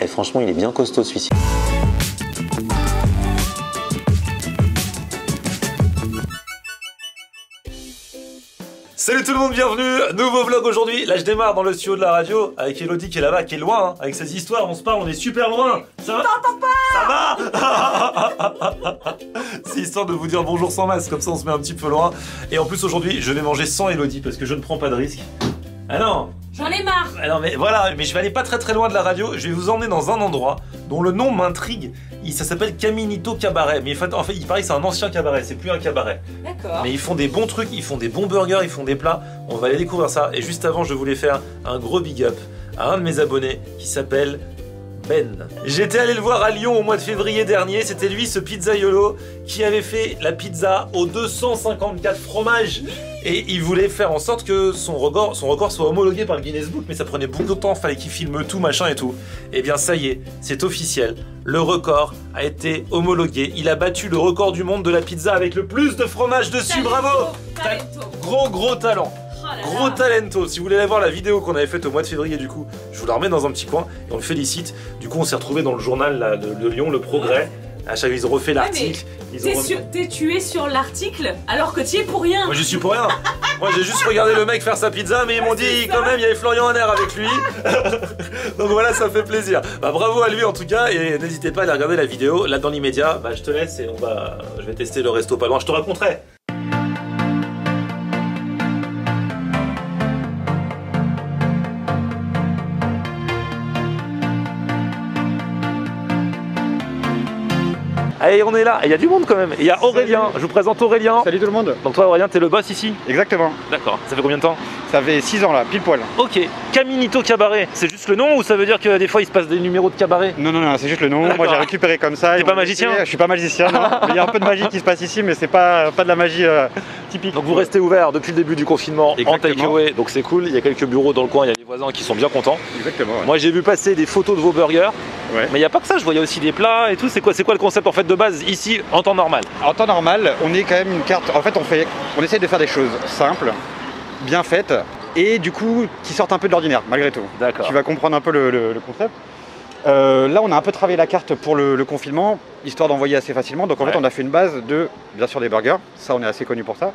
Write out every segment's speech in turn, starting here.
Et franchement, il est bien costaud celui-ci. Salut tout le monde, bienvenue, nouveau vlog aujourd'hui. Là je démarre dans le studio de la radio avec Elodie qui est là-bas, qui est loin, hein. Avec ses histoires, on se parle, on est super loin. Ça va? Ça va? C'est histoire de vous dire bonjour sans masque, comme ça on se met un petit peu loin. Et en plus aujourd'hui je vais manger sans Elodie parce que je ne prends pas de risque. Ah non! J'en ai marre! Ah non mais voilà, mais je vais aller pas très loin de la radio, je vais vous emmener dans un endroit dont le nom m'intrigue. Ça s'appelle Caminito Cabaret, mais en fait il paraît que c'est un ancien cabaret, c'est plus un cabaret. D'accord. Mais ils font des bons trucs, ils font des bons burgers, ils font des plats, on va aller découvrir ça. Et juste avant je voulais faire un gros big up à un de mes abonnés qui s'appelle Ben. J'étais allé le voir à Lyon au mois de février dernier, c'était lui ce pizzaiolo qui avait fait la pizza aux 254 fromages. Et il voulait faire en sorte que son record soit homologué par le Guinness Book, mais ça prenait beaucoup de temps, fallait qu'il filme tout, machin et tout. Et bien ça y est, c'est officiel, le record a été homologué. Il a battu le record du monde de la pizza avec le plus de fromage dessus, bravo! Gros talent. Gros talento. Si vous voulez aller voir la vidéo qu'on avait faite au mois de février, du coup, je vous la remets dans un petit coin et on le félicite. Du coup, on s'est retrouvé dans le journal là, de Lyon, Le Progrès. À chaque fois, ils ont refait l'article. T'es tué sur l'article alors que tu y es pour rien. Moi, je suis pour rien. Moi, j'ai juste regardé le mec faire sa pizza, mais ils m'ont dit quand même, il y avait Florian Honner avec lui. Donc voilà, ça fait plaisir. Bah, bravo à lui en tout cas, et n'hésitez pas à aller regarder la vidéo. Là, dans l'immédiat, bah, je te laisse et je vais tester le resto pas loin. Je te raconterai. Allez, on est là, il y a du monde quand même. Il y a Aurélien, je vous présente Aurélien. Salut tout le monde. Donc toi Aurélien, t'es le boss ici? Exactement. D'accord, ça fait combien de temps? Ça fait 6 ans là, pile poil. Ok, Caminito Cabaret, c'est juste le nom ou ça veut dire que des fois il se passe des numéros de cabaret? Non, c'est juste le nom. Moi j'ai récupéré comme ça. T'es pas magicien? Je suis pas magicien, non. Il y a un peu de magie qui se passe ici, mais c'est pas de la magie typique. Donc vous restez ouvert depuis le début du confinement. Exactement. En takeaway, donc c'est cool. Il y a quelques bureaux dans le coin, il y a des voisins qui sont bien contents. Exactement. Ouais. Moi j'ai vu passer des photos de vos burgers. Ouais. Mais il n'y a pas que ça, je voyais aussi des plats et tout. C'est quoi le concept en fait de base ici en temps normal? En temps normal, on est quand même une carte. En fait, on essaye de faire des choses simples, bien faites, et du coup qui sortent un peu de l'ordinaire malgré tout. D'accord. Tu vas comprendre un peu le concept. Là, on a un peu travaillé la carte pour le confinement, histoire d'envoyer assez facilement. Donc en fait, on a fait une base de, bien sûr, des burgers. Ça, on est assez connu pour ça.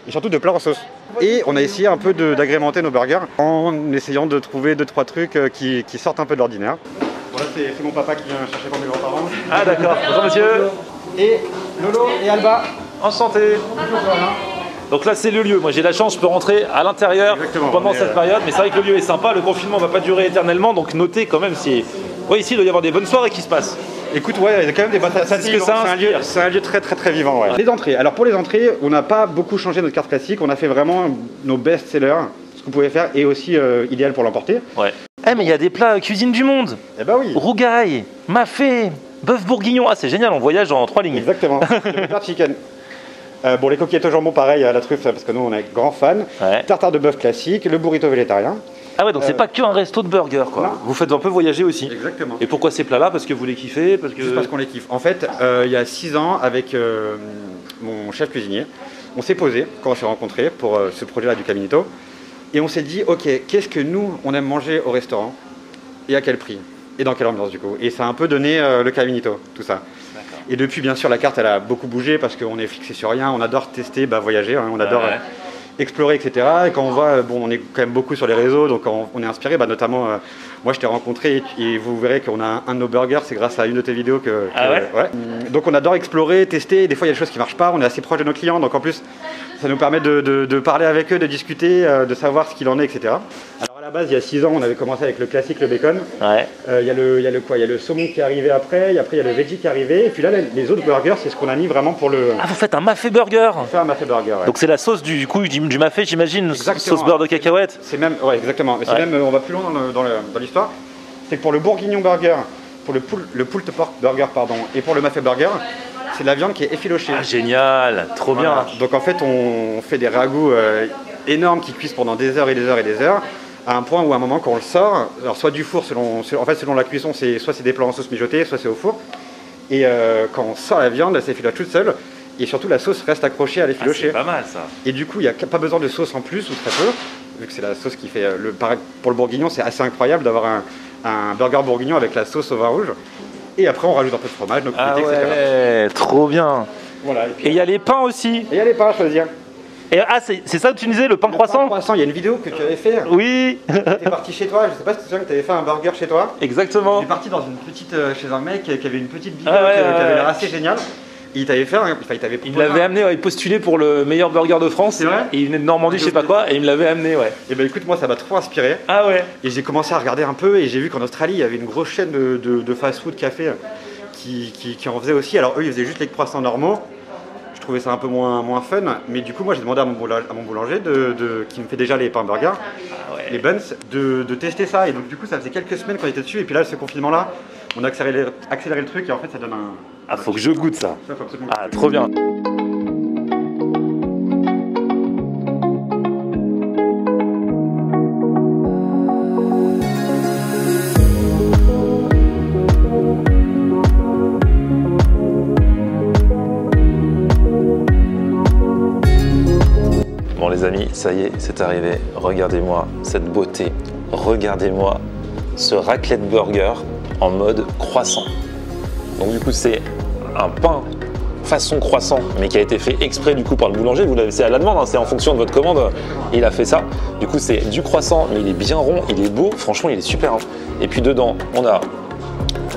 Et surtout de plats en sauce. Et on a essayé un peu d'agrémenter nos burgers en essayant de trouver 2-3 trucs qui sortent un peu de l'ordinaire. Voilà, c'est mon papa qui vient chercher pour mes grands-parents. Ah d'accord, bonjour monsieur. Et Lolo et Alba. Enchanté. Donc là c'est le lieu, moi j'ai la chance, je peux rentrer à l'intérieur pendant cette période, mais c'est vrai que le lieu est sympa, le confinement va pas durer éternellement, donc notez quand même si... Ouais, ici il doit y avoir des bonnes soirées qui se passent. Écoute, ouais, il y a quand même des bonnes c'est un lieu très vivant, ouais. Les entrées, alors pour les entrées, on n'a pas beaucoup changé notre carte classique, on a fait vraiment nos best-sellers, ce que vous pouvez faire, et aussi idéal pour l'emporter. Ouais. Eh mais il y a des plats cuisine du monde. Eh bah oui. Rougail, mafé, bœuf bourguignon, ah c'est génial, on voyage en 3 lignes. Exactement, le butter chicken. Bon, les coquillettes au jambon, pareil, la truffe, parce que nous on est grands fans. Ouais. Tartare de bœuf classique, le burrito végétarien. Ah ouais, donc c'est pas que un resto de burger quoi. Non. Vous faites un peu voyager aussi. Exactement. Et pourquoi ces plats-là? Parce que vous les kiffez? Juste parce qu'on les kiffe. En fait, il y a 6 ans, avec mon chef cuisinier, on s'est posé quand on s'est rencontrés pour ce projet-là du Caminito. Et on s'est dit, ok, qu'est-ce que nous, on aime manger au restaurant? Et à quel prix? Et dans quelle ambiance du coup? Et ça a un peu donné le Caminito, tout ça. Et depuis, bien sûr, la carte, elle a beaucoup bougé parce qu'on est fixé sur rien. On adore tester, voyager, hein, on adore explorer, etc. Et quand on voit, bon, on est quand même beaucoup sur les réseaux, donc on est inspiré, notamment, moi je t'ai rencontré et vous verrez qu'on a un de nos burgers, c'est grâce à une de tes vidéos que ouais. Donc on adore explorer, tester, des fois il y a des choses qui marchent pas, on est assez proche de nos clients, donc en plus ça nous permet de parler avec eux, de discuter, de savoir ce qu'il en est, etc. Alors à la base, il y a 6 ans, on avait commencé avec le classique, le bacon. Ouais. Il y a le saumon qui est arrivé après, et après il y a le veggie qui est arrivé, et puis là les autres burgers, c'est ce qu'on a mis vraiment pour le... Ah, vous faites un mafé burger? On fait un mafé burger, ouais. Donc c'est la sauce du mafé, j'imagine, sauce beurre de cacahuète? C'est même, ouais, exactement, mais c'est même, on va plus loin dans l'histoire, c'est que pour le bourguignon burger, pour le pulled pork burger, pardon, et pour le mafé burger, c'est de la viande qui est effilochée. Ah génial, trop bien. Donc en fait on fait des ragoûts énormes qui cuisent pendant des heures et des heures et des heures, à un point où à un moment quand on le sort, alors soit du four, selon la cuisson, soit c'est des plats en sauce mijotée, soit c'est au four, et quand on sort la viande, elle s'effiloche toute seule, et surtout la sauce reste accrochée à l'effiloché. C'est pas mal ça. Et du coup il n'y a pas besoin de sauce en plus, ou très peu, vu que c'est la sauce qui fait, pour le bourguignon c'est assez incroyable d'avoir un burger bourguignon avec la sauce au vin rouge. Et après, on rajoute un peu de fromage, nos Ah etc. ouais, trop bien. Voilà. Et il y a les pains aussi. Et il y a les pains à choisir. Et ah, c'est ça que tu disais, le pain croissant? Croissant, il y a une vidéo que tu avais fait. Oui. Tu es parti chez toi, je sais pas si tu te souviens que tu avais fait un burger chez toi. Exactement. Tu es parti dans une petite, chez un mec qui avait une petite vidéo Ah ouais, qui avait l'air ouais. assez géniale. Il t'avait fait Il l'avait amené, ouais, il postulait pour le meilleur burger de France. C'est vrai. Et il venait de Normandie, je sais pas quoi, et il me l'avait amené, ouais. Et ben écoute, moi ça m'a trop inspiré. Ah ouais. Et j'ai commencé à regarder un peu et j'ai vu qu'en Australie il y avait une grosse chaîne de fast-food café qui en faisait aussi. Alors eux ils faisaient juste les croissants normaux. Je trouvais ça un peu moins fun, mais du coup moi j'ai demandé à mon boulanger qui me fait déjà les pains burgers, les buns, de tester ça. Et donc du coup ça faisait quelques semaines qu'on était dessus et puis là ce confinement là on a accéléré le truc et en fait ça donne un... Ah, faut que je goûte ça. Ça, faut absolument Ah, trop bien. Bon les amis, ça y est, c'est arrivé. Regardez-moi cette beauté. Regardez-moi ce raclette burger en mode croissant. Donc du coup c'est un pain façon croissant, mais qui a été fait exprès du coup par le boulanger. Vous l'avez, c'est à la demande, hein, c'est en fonction de votre commande. Il a fait ça. Du coup c'est du croissant, mais il est bien rond, il est beau. Franchement il est super. Hein. Et puis dedans on a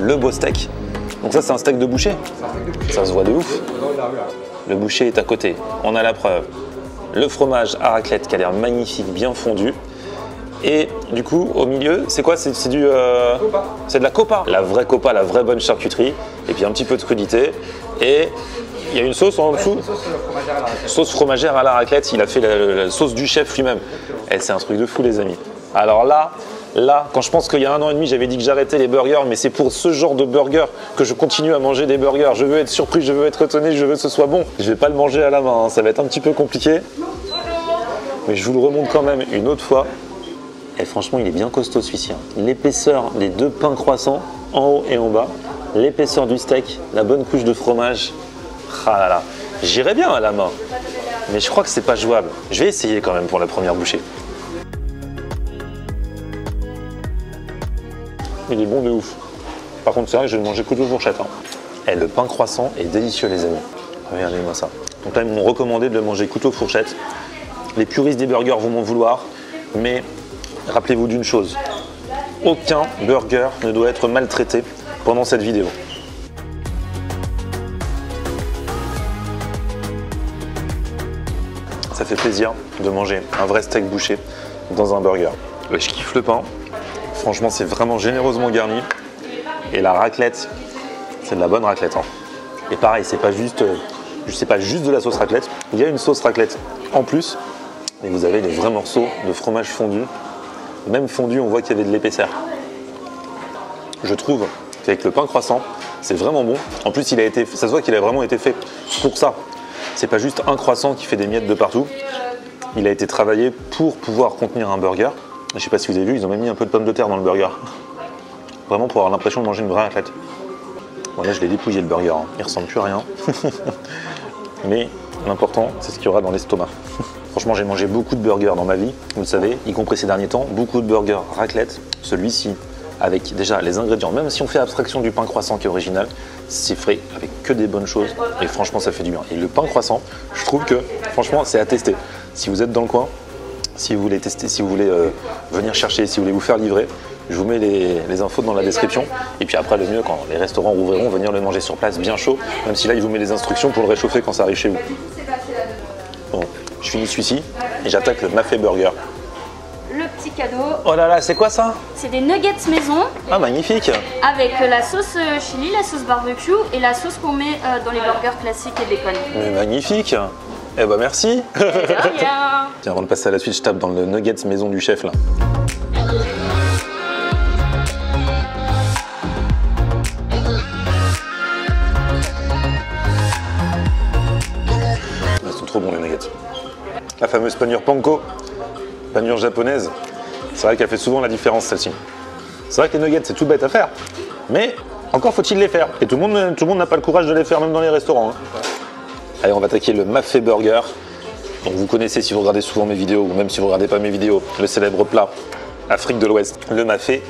le beau steak. Donc ça c'est un steak de boucher. Ça se voit de ouf. Le boucher est à côté. On a la preuve. Le fromage à raclette qui a l'air magnifique, bien fondu. Et du coup, au milieu, c'est quoi? C'est du... c'est de la copa. La vraie copa, la vraie bonne charcuterie. Et puis un petit peu de crudité. Et il y a une sauce en dessous. Sauce fromagère à la raclette. Il a fait la sauce du chef lui-même. Et c'est un truc de fou, les amis. Alors là, quand je pense qu'il y a 1 an et demi, j'avais dit que j'arrêtais les burgers, mais c'est pour ce genre de burger que je continue à manger des burgers. Je veux être surpris, je veux être étonné, je veux que ce soit bon. Je vais pas le manger à la main, hein. Ça va être un petit peu compliqué. Mais je vous le remonte quand même une autre fois. Et franchement, il est bien costaud celui-ci. L'épaisseur des 2 pains croissants, en haut et en bas. L'épaisseur du steak, la bonne couche de fromage. Ah là là, j'irais bien à la main. Mais je crois que c'est pas jouable. Je vais essayer quand même pour la première bouchée. Il est bon de ouf. Par contre, c'est vrai que je vais le manger couteau fourchette. Hein. Et le pain croissant est délicieux, les amis. Regardez-moi ça. Donc là, ils m'ont recommandé de le manger couteau fourchette. Les puristes des burgers vont m'en vouloir, mais rappelez-vous d'une chose. Aucun burger ne doit être maltraité pendant cette vidéo. Ça fait plaisir de manger un vrai steak bouché dans un burger. Je kiffe le pain. Franchement, c'est vraiment généreusement garni. Et la raclette, c'est de la bonne raclette. Hein. Et pareil, c'est pas juste de la sauce raclette. Il y a une sauce raclette en plus. Et vous avez des vrais morceaux de fromage fondu. Même fondu, on voit qu'il y avait de l'épaisseur. Je trouve qu'avec le pain croissant, c'est vraiment bon. En plus, ça se voit qu'il a vraiment été fait pour ça. C'est pas juste un croissant qui fait des miettes de partout. Il a été travaillé pour pouvoir contenir un burger. Je sais pas si vous avez vu, ils ont même mis un peu de pommes de terre dans le burger. Vraiment pour avoir l'impression de manger une vraie raclette. Bon, là, je l'ai dépouillé le burger. Hein. Il ressemble plus à rien. Mais l'important, c'est ce qu'il y aura dans l'estomac. Franchement, j'ai mangé beaucoup de burgers dans ma vie, vous le savez, y compris ces derniers temps. Beaucoup de burgers raclette. Celui-ci, avec déjà les ingrédients, même si on fait abstraction du pain croissant qui est original, c'est frais avec que des bonnes choses. Et franchement, ça fait du bien. Et le pain croissant, je trouve que, franchement, c'est à tester. Si vous êtes dans le coin, si vous voulez tester, si vous voulez venir chercher, si vous voulez vous faire livrer, je vous mets les infos dans la description. Et puis après, le mieux, quand les restaurants rouvriront, venir le manger sur place bien chaud. Même si là, il vous met les instructions pour le réchauffer quand ça arrive chez vous. Bon, je finis celui-ci et j'attaque le Mafé Burger. Le petit cadeau. Oh là là, c'est quoi ça? C'est des nuggets maison. Ah, magnifique. Avec la sauce chili, la sauce barbecue et la sauce qu'on met dans les burgers classiques et bacon. Mais magnifique. Eh ben merci. De rien. Tiens, avant de passer à la suite, je tape dans le nuggets maison du chef là. Ils sont trop bons les nuggets. La fameuse panure panko, panure japonaise, c'est vrai qu'elle fait souvent la différence celle-ci. C'est vrai que les nuggets c'est tout bête à faire, mais encore faut-il les faire. Et tout le monde n'a pas le courage de les faire même dans les restaurants. Hein. Allez, on va attaquer le Mafé Burger. Donc vous connaissez, si vous regardez souvent mes vidéos, ou même si vous ne regardez pas mes vidéos, le célèbre plat Afrique de l'Ouest, le mafé.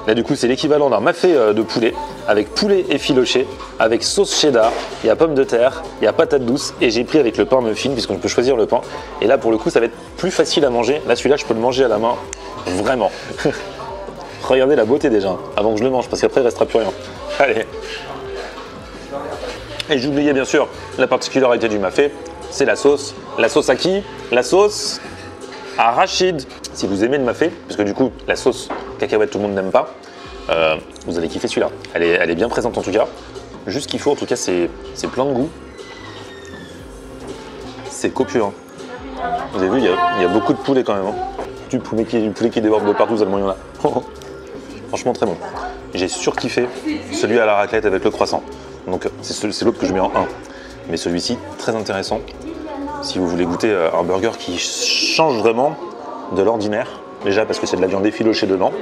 Là du coup c'est l'équivalent d'un mafé de poulet, avec poulet effiloché, avec sauce cheddar, il y a pommes de terre, il y a patate douce, et j'ai pris avec le pain muffin, puisqu'on peut choisir le pain. Et là pour le coup ça va être plus facile à manger. Là celui-là je peux le manger à la main, vraiment. Regardez la beauté déjà, avant que je le mange, parce qu'après il restera plus rien. Allez. Et j'oubliais bien sûr la particularité du mafé, c'est la sauce. La sauce à qui? La sauce à Rachid. Si vous aimez le mafé, parce que du coup la sauce cacahuète tout le monde n'aime pas, vous allez kiffer celui-là. Elle est bien présente en tout cas. Juste ce qu'il faut en tout cas c'est plein de goût. C'est copieux. Hein. Vous avez vu, il y a beaucoup de poulet quand même. Hein. Du poulet qui déborde de partout, tellement il y en a. Franchement très bon. J'ai surkiffé celui à la raclette avec le croissant. Donc c'est l'autre que je mets en 1. Mais celui-ci, très intéressant. Si vous voulez goûter un burger qui change vraiment de l'ordinaire. Déjà parce que c'est de la viande effilochée dedans.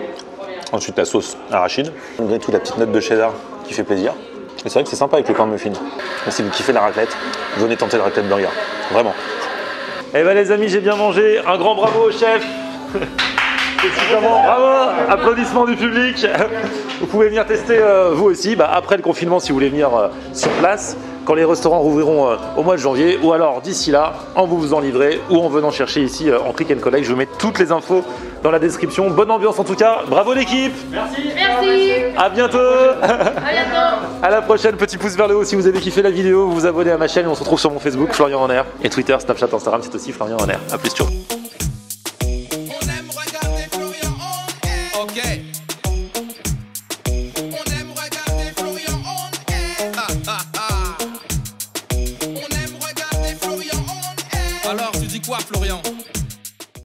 Ensuite la sauce arachide. Malgré tout la petite note de cheddar qui fait plaisir. Et c'est vrai que c'est sympa avec le pain muffin. Et si vous kiffez la raclette, venez tenter le raclette burger. Vraiment. Eh ben les amis, j'ai bien mangé. Un grand bravo au chef. Bravo, applaudissements du public. Vous pouvez venir tester vous aussi après le confinement si vous voulez venir sur place, quand les restaurants rouvriront au mois de janvier, ou alors d'ici là en vous faisant livrer ou en venant chercher ici en click and collect. Je vous mets toutes les infos dans la description. Bonne ambiance en tout cas, bravo l'équipe. Merci. À bientôt. À la prochaine, petit pouce vers le haut si vous avez kiffé la vidéo, vous vous abonnez à ma chaîne et on se retrouve sur mon Facebook Florian en Air, et Twitter, Snapchat, Instagram, c'est aussi Florian en Air. A plus, ciao. Alors, tu dis quoi, Florian?